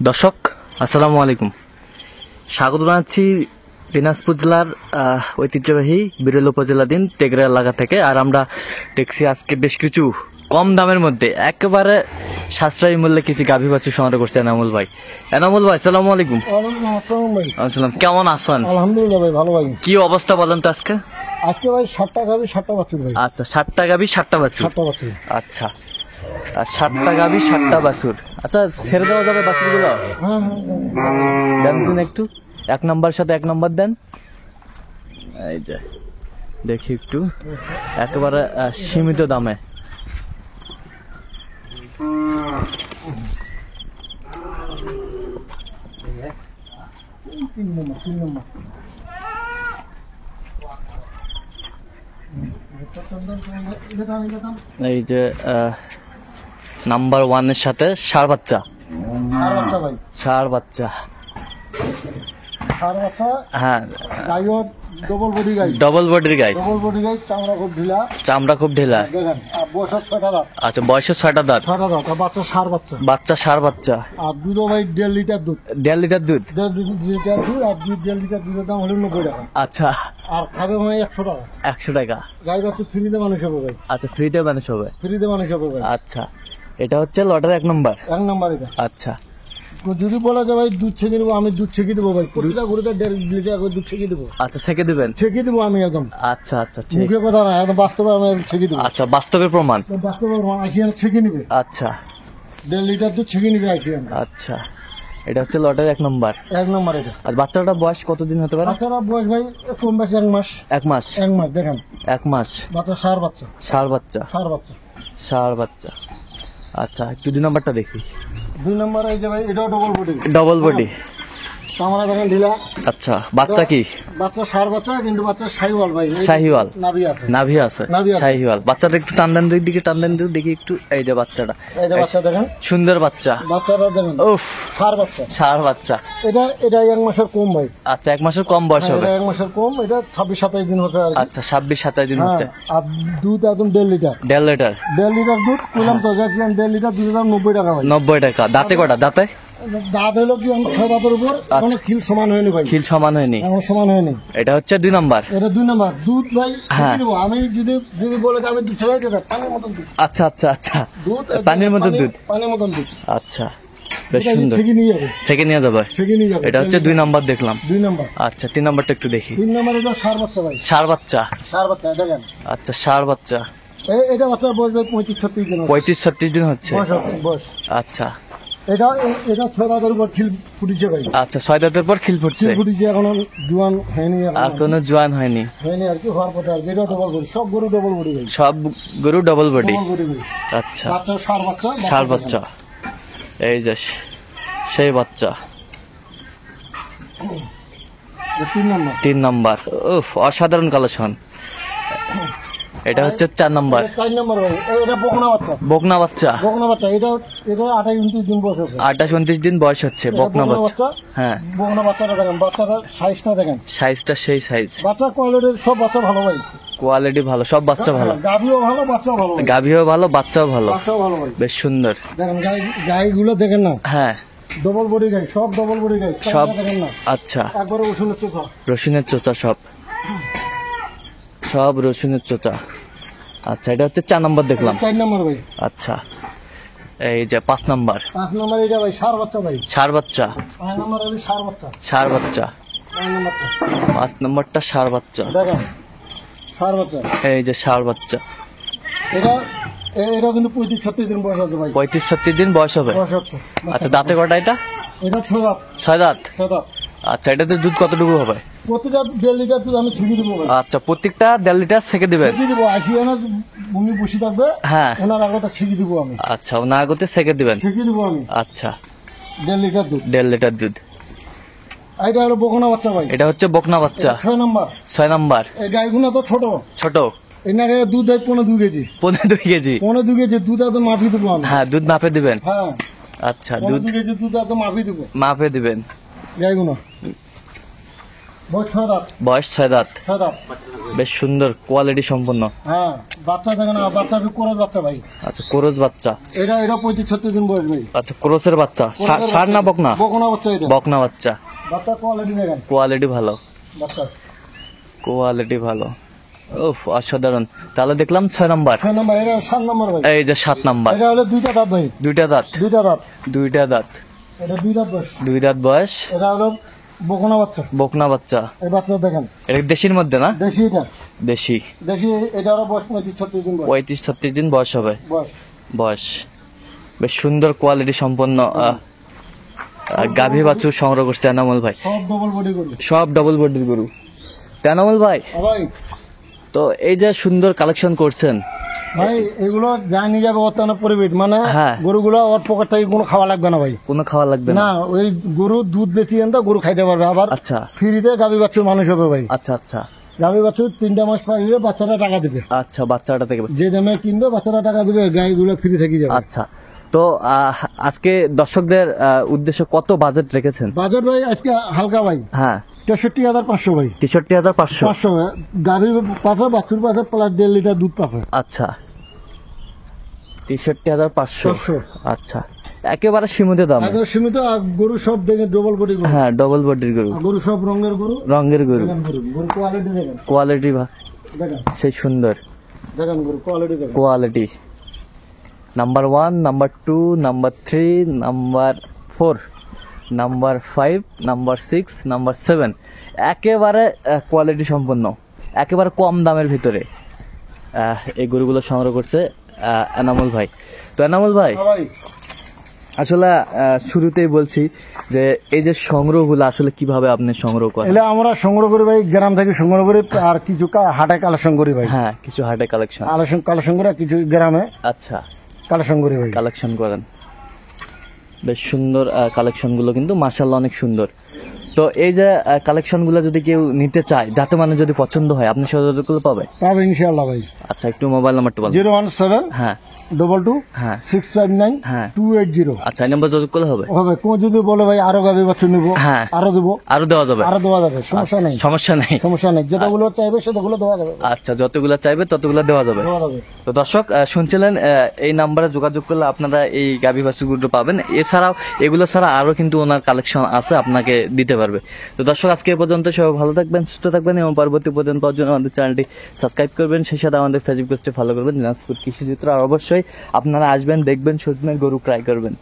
দর্শক আসসালামু আলাইকুম, স্বাগত জানাচ্ছি দিনাজপুর জেলার ঐতিহ্যবাহী বিরল উপজেলাধীন তেঘরা এলাকা থেকে। আর আমরা দেখছি আজকে বেশ কিছু কম দামের মধ্যে একেবারে সাশ্রয়ী মূল্যে কিছু গাভী বাছুর সংগ্রহ করছে এনামুল ভাই। এনামুল ভাই আসসালামু আলাইকুম। আসসালাম, কেমন আছেন? আলহামদুলিল্লাহ ভাই, ভালো ভাই। কি অবস্থা বলেন তো আজকে? আজকে ভাই 7টা গাভী 7টা বাছুর ভাই। আচ্ছা, 7টা গাভী 7টা বাছুর। 7টা বাছুর। আচ্ছা, আর 7টা গাভী 7টা বাছুর। আচ্ছা, ছেড়ে দেওয়া যাবে বাছুরগুলো? হ্যাঁ দেন দিন একটু, 1 নম্বর সাথে 1 নম্বর দেন। এই যে দেখি একটু, একেবারে সীমিত দামে। তিন নম্বর এই যে নাম্বার 1 এর সাথে ষাঁড় বাচ্চা। ভাই, ষাঁড় বাচ্চা, হ্যাঁ, গাইও ডবল বডি গাই। ডবল বডির গাই। ডবল বডি গাই, চামড়া খুব ঢিলা। চামড়া খুব ঢিলা। দেখেন, আর বয়স 6টা দাঁত। আচ্ছা, বয়সে 6টা দাঁত। 6টা দাঁত, আর বাচ্চা ষাঁড় বাচ্চা। বাচ্চা ষাঁড় বাচ্চা। আর দুধও ভাই 1.5 লিটার দুধ। 1.5 লিটার দুধ। 1.5 লিটার দুধ, আর 1.5 লিটার দুধের দাম হলো 90 টাকা। আচ্ছা, আর খাবে মানে 100 টাকা। 100 টাকা। গাই বাচ্চা ফ্রিতে মানুষ হবে ভাই। আচ্ছা, ফ্রিতে মানুষ হবে। ফ্রিতে মানুষ হবে ভাই। আচ্ছা, এটা হচ্ছে লটের 1 নম্বর। 1 নম্বর এটা। আচ্ছা, যদি বলা যায় ভাই দুধ ছেঁকে দেবো, আমি দুধ ছেঁকে দেবো ভাই। প্রতিটা গরুতে 1.5 লিটার করে দুধ ছেঁকে দেবো। আচ্ছা, ছেঁকে দিবেন? ছেঁকে দেবো আমি একদম। আচ্ছা আচ্ছা, ঠিক। মুখে কথা না, একদম বাস্তবে আমি ছেঁকে দেবো। আচ্ছা, বাস্তবের প্রমাণ। বাস্তবে আসিয়ান ছেঁকে নিবে। আচ্ছা 1.5 লিটার দুধ ছেঁকে নিবে আসিয়ান। আচ্ছা, এটা হচ্ছে লটের 1 নম্বর। 1 নম্বর এটা। আর বাচ্চাটা বয়স কতদিন হতে পারে? বাচ্চারা বয়স ভাই কম বেশি 1 মাস। 1 মাস। 1 মাস দেখেন। 1 মাস। বাচ্চা ষাঁড় বাচ্চা। ষাঁড় বাচ্চা। ষাঁড় বাচ্চা। ষাঁড় বাচ্চা। আচ্ছা, একটু 2 নম্বরটা দেখি। 2 নম্বর এই যে ভাই, এটাও ডবল বডি। Double body. চামড়া দেখেন ঢিলা। আচ্ছা, বাচ্চা কি? বাচ্চা ষাঁড় বাচ্চা, কিন্তু বাচ্চা শাহিওয়াল ভাই। শাহিওয়াল। নাভি আছে। নাভি আছে। নাভি আছে। শাহিওয়াল। বাচ্চাটা একটু টান দেন, দুই দিকে টান দেন, দেখি একটু। এই যে বাচ্চাটা, এই যে বাচ্চা দেখেন, সুন্দর বাচ্চা। বাচ্চাটা দেখেন, উফ, ষাঁড় বাচ্চা। ষাঁড় বাচ্চা। এটা 1 মাসের কম ভাই। আচ্ছা, 1 মাসের কম বয়স হবে। 1 মাসের কম, এটা 26-27 দিন হচ্ছে আর কি। আচ্ছা, 26-27 দিন হচ্ছে। আর দুধ একদম 1.5 লিটার। 1.5 লিটার। 1.5 লিটার দুধ কইলাম তো, দেখলাম 1.5 লিটার দুধের দাম 90 টাকা ভাই। 90 টাকা। দাঁতে কটা? দাঁতে দাঁত হলো কি 6 দাঁতের উপর, এখনো খিল সমান হয়নি ভাই। খিল সমান হয়নি। এখনো সমান হয়নি। এটা হচ্ছে 2 নম্বর। এটা 2 নম্বর। দুধ ভাই হ্যাঁ। দেবো আমি, যদি বলে যে আমি দুধ ছেড়ে দেবো, পানির মতন দুধ। আচ্ছা আচ্ছা আচ্ছা, দুধ পানির মতো দুধ। পানির মতন দুধ। আচ্ছা, বেশ এটা সুন্দর। ছেঁকে নিয়ে যাবে। সেকে নিয়ে যাবে। ছেঁকে নিয়ে যাবে। এটা হচ্ছে 2 নম্বর দেখলাম। 2 নম্বর। আচ্ছা, 3 নম্বরটা একটু দেখি। 3 নম্বর এটা ষাঁড় বাচ্চা ভাই। ষাঁড় বাচ্চা। ষাঁড় বাচ্চা দেখেন। আচ্ছা, ষাঁড় বাচ্চা। এটা বাচ্চার বয়স ভাই 35-36 দিন। 35-36 দিন হচ্ছে। বয়স। আচ্ছা এটা 6 দাঁতের উপর খিল ফুটিছে ভাই। আচ্ছা, 6 দাঁতের পর খিল ফুটছে। খিল ফুটিছে, এখনো জোয়ান হয়নি। এখনো জোয়ান হয়নি। হয়নি আর কি, হওয়ার কথা আর কি। এটা ডবল বডি, সব গরু ডবল বডি ভাই। সব গরু ডবল বডি। ডবল বডি ভাই। আচ্ছা, বাচ্চা ষাঁড় বাচ্চা। ষাঁড় বাচ্চা। এই যে সেই বাচ্চা। 3 নম্বর। 3 নম্বর। উফ, অসাধারণ কালেকশন। এটা হচ্ছে 4 নম্বর। 4 নম্বর ভাই। এটা বকনা বাচ্চা। বকনা বাচ্চা। বকনা বাচ্চা। এটা 28-29 দিন বয়স আছে। 28-29 দিন বয়স হচ্ছে বকনা বাচ্চা। হ্যাঁ, বকনা বাচ্চাটা দেখেন, বাচ্চাটার সাইজটা দেখেন। সাইজটা সেই সাইজ। বাচ্চা কোয়ালিটির সব বাচ্চা ভালো ভাই। কোয়ালিটি ভালো, সব বাচ্চা ভালো। গাভিও ভালো, বাচ্চাও ভালো ভাই। গাভিও ভালো, বাচ্চাও ভালো। বাচ্চাও ভালো ভাই। বেশ সুন্দর। দেখেন গাইগুলো দেখেন না, হ্যাঁ, ডবল বডি গাই, সব ডবল বডি গাই। সব। দেখেন না, আচ্ছা, একবারে উসুনের চোখা। রসুনের চোচা সব। সব রসুনের চোচা। আচ্ছা, এটা হচ্ছে 4 নম্বর দেখলাম। 4 নম্বর ভাই। আচ্ছা, এই যে 5 নম্বর। 5 নম্বর এটা ভাই ষাঁড় বাচ্চা ভাই। ষাঁড় বাচ্চা। 5 নম্বর হলো ষাঁড় বাচ্চা। ষাঁড় বাচ্চা। 5 নম্বরটা 5 নম্বরটা ষাঁড় বাচ্চা। দেখেন, ষাঁড় বাচ্চা। এই যে ষাঁড় বাচ্চা। এটা কিন্তু 35-36 দিন বয়স আছে ভাই। 35-36 দিন বয়স হবে। বয়স হচ্ছে। আচ্ছা, দাঁতে কটা এটা? এটা 6 দাঁত। 6 দাঁত। 6 দাঁত। আচ্ছা, এটাতে দুধ কতটুকু হবে? প্রতিটা 1.5 লিটার দুধ আমি ছেঁকে দেবো ভাই। আচ্ছা, প্রত্যেকটা 1.5 লিটার ছেঁকে দিবেন? ছেঁকে দেবো। আসিয়ানা ভূমি বসে থাকবে, হ্যাঁ। ওনার আগটা ছেঁকে দেবো আমি। আচ্ছা, না আগতে ছেঁকে দিবেন? ছেঁকে দেবো আমি। আচ্ছা, 1.5 লিটার দুধ। 1.5 লিটার দুধ। এটা হলো বকনা বাচ্চা ভাই। এটা হচ্ছে বকনা বাচ্চা। 6 নম্বর। 6 নম্বর। এই গাইগুলো তো ছোট। ছোট। এনারে দুধ দেয় 15-2 কেজি। 15-2 কেজি। 15-2 কেজি দুধ এত মাপি দেবো আমি। হ্যাঁ, দুধ মাপে দিবেন? হ্যাঁ, আচ্ছা, দুধ 15-2 কেজি দুধ এত মাপি দেবো মাপে দিবেন। গাইগুলো। বয়স 6 দাঁত। বয়স 6 দাঁত, 6 দাঁত। বেশ সুন্দর কোয়ালিটি সম্পন্ন। হ্যাঁ, বাচ্চা দেখেন, বাচ্চা ক্রস বাচ্চা ভাই। আচ্ছা, ক্রস বাচ্চা। এটা 35-36 দিন বয়স ভাই। আচ্ছা, ক্রসের বাচ্চা, ষাঁড় না বকনা? বকনা বাচ্চা এটা। বকনা বাচ্চা। বাচ্চা কোয়ালিটি দেখেন, কোয়ালিটি ভালো, বাচ্চা কোয়ালিটি ভালো। উফ, অসাধারণ। তাহলে দেখলাম 6 নাম্বার। 6 নাম্বার, এটা 7 নাম্বার ভাই। এই যে 7 নাম্বার। এটা হলো 2টা দাঁত ভাই। 2টা দাঁত। 2টা দাঁত। 2টা দাঁত। এটা 2 দাঁত বয়স। 2 দাঁত বয়স। এটা হলো বকনা বাচ্চা। বকনা বাচ্চা। এই বাচ্চা দেখেন, এটা দেশির মধ্যে না? দেশি এটা। দেশি। দেশি, এটা হলো বয়স 35-36 দিন বয়স। 35-36 দিন বয়স হবে। বয়স। বয়স বেশ সুন্দর কোয়ালিটি সম্পন্ন গাভী বাছুর সংগ্রহ করছে এনামুল ভাই। সব ডবল বডি গরু। সব ডবল বডির গরু। তো এনামুল ভাই, ভাই তো এই যে সুন্দর কালেকশন করছেন, ভাই এগুলো যা নিয়ে যাবে বর্তমানে পরিবেশ, মানে হ্যাঁ। গরুগুলো ওর পকেট থেকে কোনো খাওয়া লাগবে না ভাই। কোনো খাওয়া লাগবে না? না, ওই গরু দুধ বেশি এনে গরু খাইতে পারবে, আবার আচ্ছা ফ্রিতে গাভী বাচ্চা মানুষ হবে ভাই। আচ্ছা আচ্ছা গাভী বাচ্চা 3টা মাস পাইলে বাচ্চারা টাকা দেবে। আচ্ছা, বাচ্চাটা থেকে। যে দামে কিনবে বাচ্চারা টাকা দেবে, গাইগুলো ফ্রি থেকে যাবে। আচ্ছা, তো আজকে দর্শকদের উদ্দেশ্যে কত বাজেট রেখেছেন? বাজার ভাই আজকে হালকা ভাই, হ্যাঁ, 63,500 ভাই। 63,500। 500 গাভী পাশে, বাছুর পাশে, প্লাস 1.5 লিটার দুধ পাশে। আচ্ছা, 63,500। 500। আচ্ছা, একেবারে সীমিত দাম। আগে সীমিত, আর গরু সব দেখে ডবল বডি গরু। হ্যাঁ, ডবল বডির গরু। আর গরু সব রঙের গরু। রঙের গরু। দেখেন গরু, গরু কোয়ালিটি দেখেন, কোয়ালিটি দেখেন সেই সুন্দর দেখেন গরু কোয়ালিটি দেখেন। Quality. Number 1, number 2, number 3, number 4, number 5, number 6, number 7, একেবারে কোয়ালিটি সম্পন্ন, একেবারে কম দামের ভিতরে এই গরুগুলো সংগ্রহ করছে এনামুল ভাই। তো এনামুল ভাই, হ্যাঁ ভাই, আসলে শুরুতেই বলছি যে এই যে সংগ্রহগুলো আসলে কিভাবে আপনি সংগ্রহ করেন? এলে আমরা সংগ্রহ করি ভাই, গ্রাম থেকে সংগ্রহ করি, আর কিছু হাটে কালেকশন করি ভাই। হ্যাঁ, কিছু হাটে কালেকশন। কালেকশন করে কিছু গ্রামে আচ্ছা, কালেকশন করি ভাই। কালেকশন করেন, বেশ সুন্দর কালেকশনগুলো কিন্তু মাশাআল্লাহ অনেক সুন্দর। তো এই যে কালেকশনগুলো যদি কেউ নিতে চায়, যাতে মানে যদি পছন্দ হয়, আপনি সহযোগিতা পাবে? পাবে ইনশাআল্লাহ ভাই। আচ্ছা, একটু মোবাইল নাম্বারটা বলুন। 017 হ্যাঁ 22 হ্যাঁ 659 হ্যাঁ 280। আচ্ছা, এই নাম্বার যোগাযোগ করলে হবে? হবে, কোন যদি বলে ভাই আরো গাভী বাচ্চা নিবো, হ্যাঁ, আরো দেবো, আরো দেওয়া যাবে? আরো দেওয়া যাবে, সমস্যা নেই। সমস্যা নেই। সমস্যা নেই, যেটাগুলো চাইবে সেটাগুলো দেওয়া যাবে। আচ্ছা, যতগুলো চাইবে ততগুলো দেওয়া যাবে। দেওয়া যাবে। তো দর্শক শুনছিলেন, এই নাম্বারে যোগাযোগ করলে আপনারা এই গাভী বাছুরগুলো পাবেন। এছাড়াও এগুলো ছাড়া আরো কিন্তু ওনার কালেকশন আছে, আপনাকে দিতে পারবে। তো দর্শক, আজকে এ পর্যন্ত। সবাই ভালো থাকবেন, সুস্থ থাকবেন এবং পরবর্তী পর্যন্ত পাওয়ার জন্য আমাদের চ্যানেলটি সাবস্ক্রাইব করবেন, সেই সাথে আমাদের ফেসবুক পেজটি ফলো করবেন, দিনাজপুর কৃষি চিত্র। আর অবশ্যই আপনারা আসবেন, দেখবেন, শুনবেন, গরু ক্রয় করবেন।